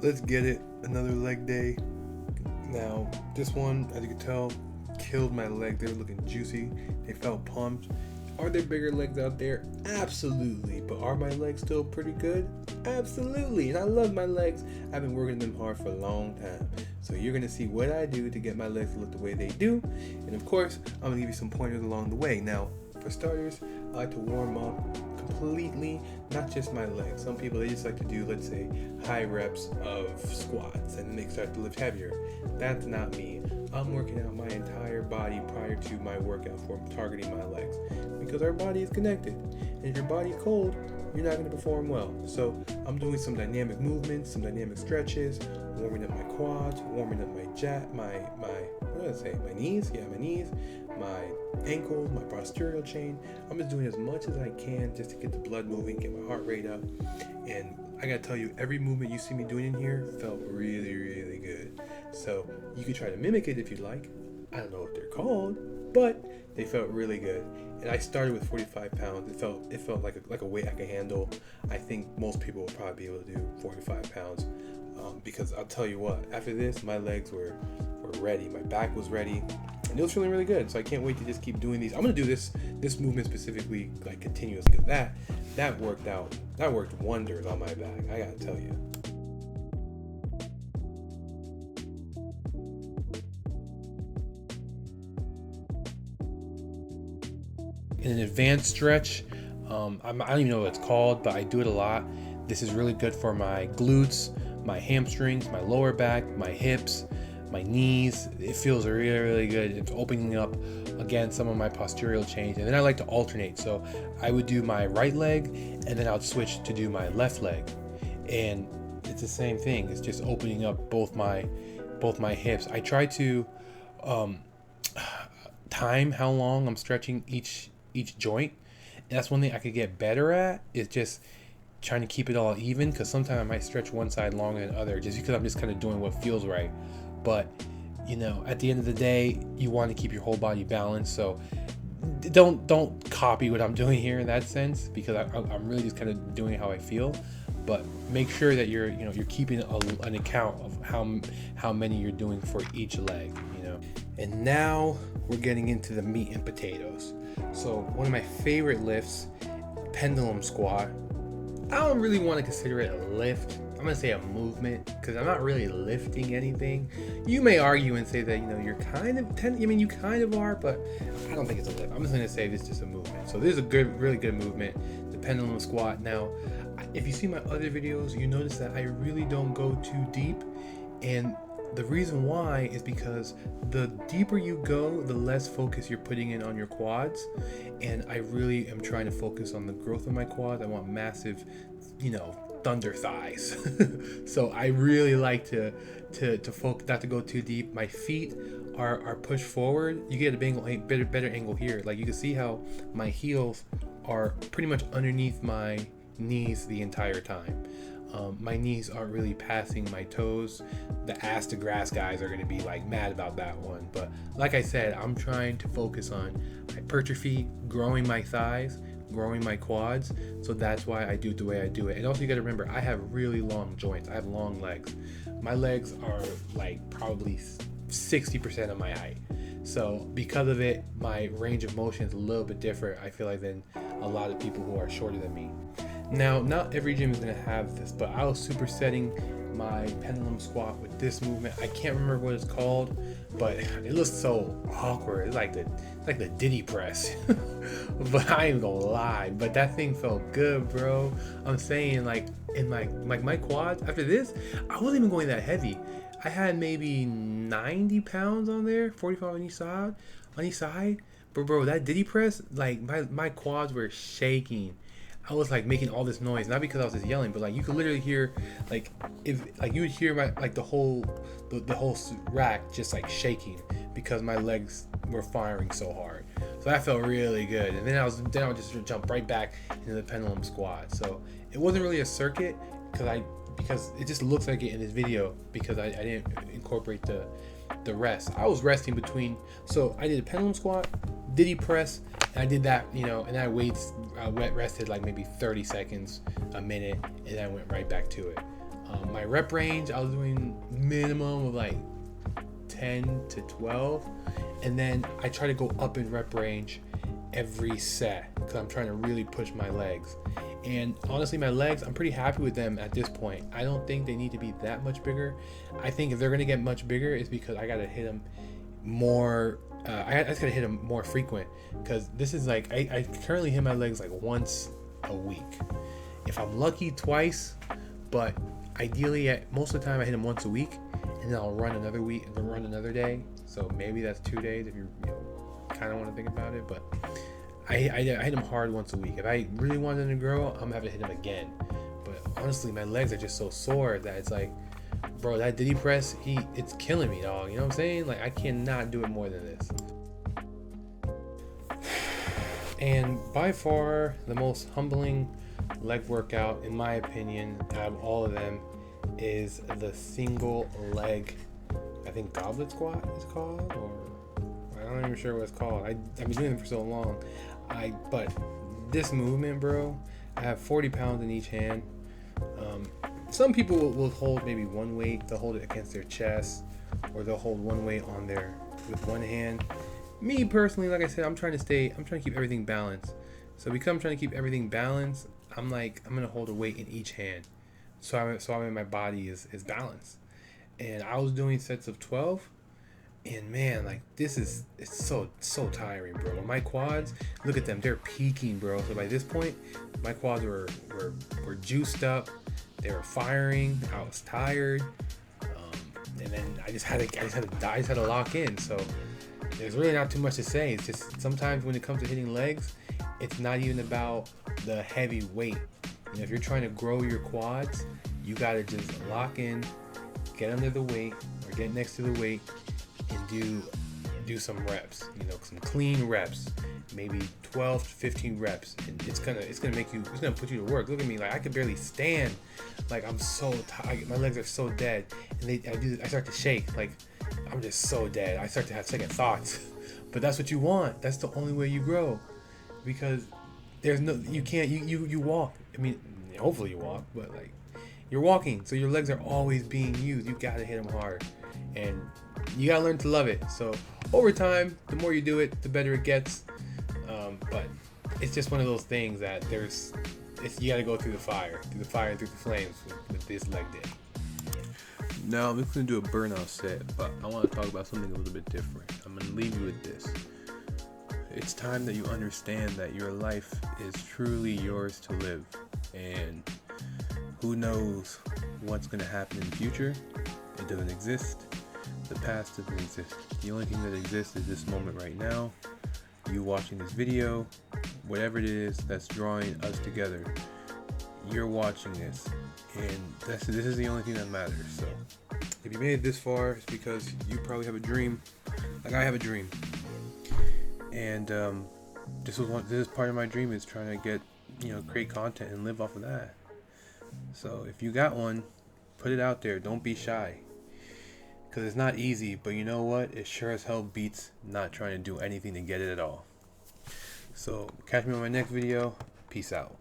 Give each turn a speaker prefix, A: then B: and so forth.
A: Let's get it. Another leg day. Now, this one, as you can tell, killed my leg. They were looking juicy. They felt pumped. Are there bigger legs out there? Absolutely. But are my legs still pretty good? Absolutely. And I love my legs. I've been working them hard for a long time. So you're going to see what I do to get my legs to look the way they do. And of course, I'm going to give you some pointers along the way. Now, for starters, I like to warm up completely, not just my legs. Some people, they just like to do, let's say, high reps of squats and then they start to lift heavier. That's not me. I'm working out my entire body prior to my workout for targeting my legs because our body is connected. And if your body's cold, you're not going to perform well. So I'm doing some dynamic movements, some dynamic stretches, warming up my quads, warming up my knees, my ankles, my posterior chain. I'm just doing as much as I can just to get the blood moving, get my heart rate up. And I gotta tell you, every movement you see me doing in here felt really, really good. So you can try to mimic it if you like. I don't know what they're called, but they felt really good. And I started with 45 pounds. It felt like a weight I could handle. I think most people will probably be able to do 45 pounds. Because I'll tell you what, after this, my legs were ready. My back was ready. And it was feeling really good. So I can't wait to just keep doing these. I'm going to do this movement specifically like continuously. Because that worked out. That worked wonders on my back. I got to tell you. In an advanced stretch, I don't even know what it's called, but I do it a lot. This is really good for my glutes, my hamstrings, my lower back, my hips, my knees. It feels really, really good. It's opening up, again, some of my posterior chains. And then I like to alternate. So I would do my right leg, and then I would switch to do my left leg. And it's the same thing. It's just opening up both my hips. I try to time how long I'm stretching each joint, and that's one thing I could get better at, is just trying to keep it all even, because sometimes I might stretch one side longer than the other just because I'm just kind of doing what feels right. But you know, at the end of the day, you want to keep your whole body balanced. So don't copy what I'm doing here in that sense, because I'm really just kind of doing how I feel. But make sure that you're keeping an account of how many you're doing for each leg. And now we're getting into the meat and potatoes. So one of my favorite lifts, pendulum squat. I don't really want to consider it a lift. I'm gonna say a movement, because I'm not really lifting anything. You may argue and say that you're kind of you kind of are, but I don't think it's a lift. I'm just gonna say this is just a movement. So this is a really good movement, the pendulum squat. Now, if you see my other videos, you notice that I really don't go too deep, and the reason why is because the deeper you go, the less focus you're putting in on your quads. And I really am trying to focus on the growth of my quads. I want massive, thunder thighs. So I really like to focus, not to go too deep. My feet are pushed forward. You get a better angle here. Like you can see how my heels are pretty much underneath my knees the entire time. My knees aren't really passing my toes. The ass to grass guys are going to be like mad about that one. But like I said, I'm trying to focus on hypertrophy, growing my thighs, growing my quads. So that's why I do it the way I do it. And also you got to remember, I have really long joints. I have long legs. My legs are like probably 60% of my height. So because of it, my range of motion is a little bit different, I feel like, than a lot of people who are shorter than me. Now, not every gym is going to have this, but I was supersetting my pendulum squat with this movement. I can't remember what it's called, but it looks so awkward. It's like the Diddy press. But I ain't gonna lie, but that thing felt good, bro. I'm saying, like, in my quads, after this, I wasn't even going that heavy. I had maybe 90 pounds on there, 45 on each side. But bro, that Diddy press, like my quads were shaking. I was like making all this noise, not because I was just yelling, but like you could literally hear, like, if like you would hear the whole rack just like shaking because my legs were firing so hard. So that felt really good. And then I would just jump right back into the pendulum squat. So it wasn't really a circuit because it just looks like it in this video, because I didn't incorporate the rest. I was resting between, so I did a pendulum squat, Diddy press, and I did that, and I rested like maybe 30 seconds, a minute, and I went right back to it. My rep range, I was doing minimum of like 10 to 12, and then I try to go up in rep range every set because I'm trying to really push my legs. And honestly, my legs, I'm pretty happy with them at this point. I don't think they need to be that much bigger. I think if they're gonna get much bigger, it's because I gotta hit them more. I just gotta hit them more frequent, because this is like I currently hit my legs like once a week. If I'm lucky, twice, but ideally, most of the time I hit them once a week, and then I'll run another week and then run another day. So maybe that's 2 days if you kind of want to think about it. But I hit them hard once a week. If I really want them to grow, I'm gonna have to hit them again. But honestly, my legs are just so sore that it's like, bro, that Diddy press, it's killing me, dog. You know what I'm saying? Like, I cannot do it more than this. And by far the most humbling leg workout, in my opinion, out of all of them, is the single leg, I think goblet squat is called, or I'm not even sure what it's called. I've been doing it for so long. But this movement, bro, I have 40 pounds in each hand. Some people will hold maybe one weight, they'll hold it against their chest, or they'll hold one weight on with one hand. Me personally, like I said, I'm trying to keep everything balanced. So because I'm trying to keep everything balanced, I'm gonna hold a weight in each hand, so my body is balanced. And I was doing sets of 12, and man, like, it's so tiring, bro. My quads, look at them, they're peaking, bro. So by this point, my quads were juiced up, they were firing. I was tired, and then I just had to lock in. So there's really not too much to say. It's just sometimes when it comes to hitting legs, it's not even about the heavy weight. If you're trying to grow your quads, you gotta just lock in, get under the weight or get next to the weight, and do some reps. Some clean reps, maybe 12 to 15 reps, and it's gonna put you to work. Look at me, like I could barely stand. Like, I'm so tired. My legs are so dead, and I start to shake. Like, I'm just so dead. I start to have second thoughts. But that's what you want. That's the only way you grow, because you walk. I mean, hopefully you walk, but like, you're walking, so your legs are always being used. You gotta hit them hard, and you gotta learn to love it. So over time, the more you do it, the better it gets. But it's just one of those things that you gotta go through the fire and through the flames with this leg day. Now I'm just gonna do a burnout set, but I want to talk about something a little bit different. I'm gonna leave you with this. It's time that you understand that your life is truly yours to live, and who knows what's gonna happen in the future. It doesn't exist. The past doesn't exist. The only thing that exists is this moment right now. You watching this video, whatever it is that's drawing us together, you're watching this, and this is the only thing that matters. So if you made it this far, it's because you probably have a dream, like I have a dream, and this is part of my dream, is trying to get, create content and live off of that. So if you got one, put it out there. Don't be shy, because it's not easy, but you know what? It sure as hell beats not trying to do anything to get it at all. So catch me on my next video. Peace out.